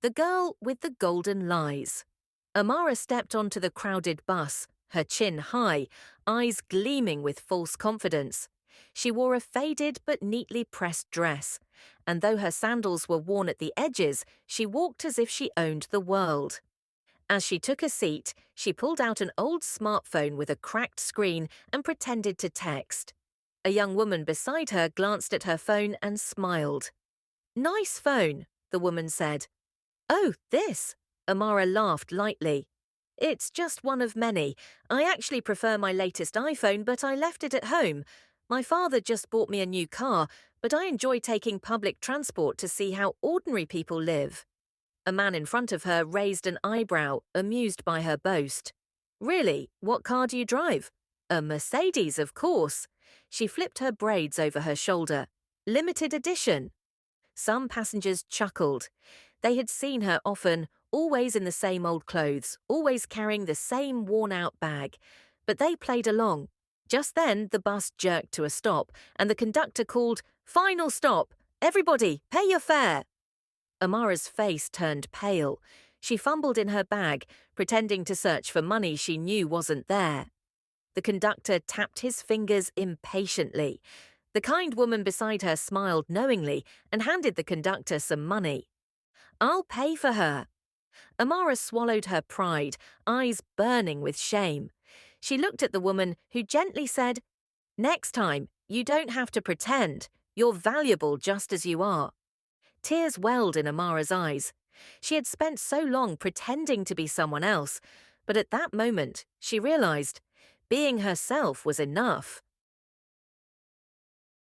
The Girl with the Golden Lies. Amara stepped onto the crowded bus, her chin high, eyes gleaming with false confidence. She wore a faded but neatly pressed dress, and though her sandals were worn at the edges, she walked as if she owned the world. As she took a seat, she pulled out an old smartphone with a cracked screen and pretended to text. A young woman beside her glanced at her phone and smiled. "Nice phone," the woman said. "Oh, this?" Amara laughed lightly. "It's just one of many. I actually prefer my latest iPhone, but I left it at home. My father just bought me a new car, but I enjoy taking public transport to see how ordinary people live." A man in front of her raised an eyebrow, amused by her boast. "Really? What car do you drive?" "A Mercedes, of course." She flipped her braids over her shoulder. "Limited edition." Some passengers chuckled. They had seen her often, always in the same old clothes, always carrying the same worn-out bag. But they played along. Just then, the bus jerked to a stop, and the conductor called, "Final stop! Everybody, pay your fare!" Amara's face turned pale. She fumbled in her bag, pretending to search for money she knew wasn't there. The conductor tapped his fingers impatiently. The kind woman beside her smiled knowingly and handed the conductor some money. "I'll pay for her." Amara swallowed her pride, eyes burning with shame. She looked at the woman, who gently said, "Next time, you don't have to pretend. You're valuable just as you are." Tears welled in Amara's eyes. She had spent so long pretending to be someone else, but at that moment, she realized being herself was enough.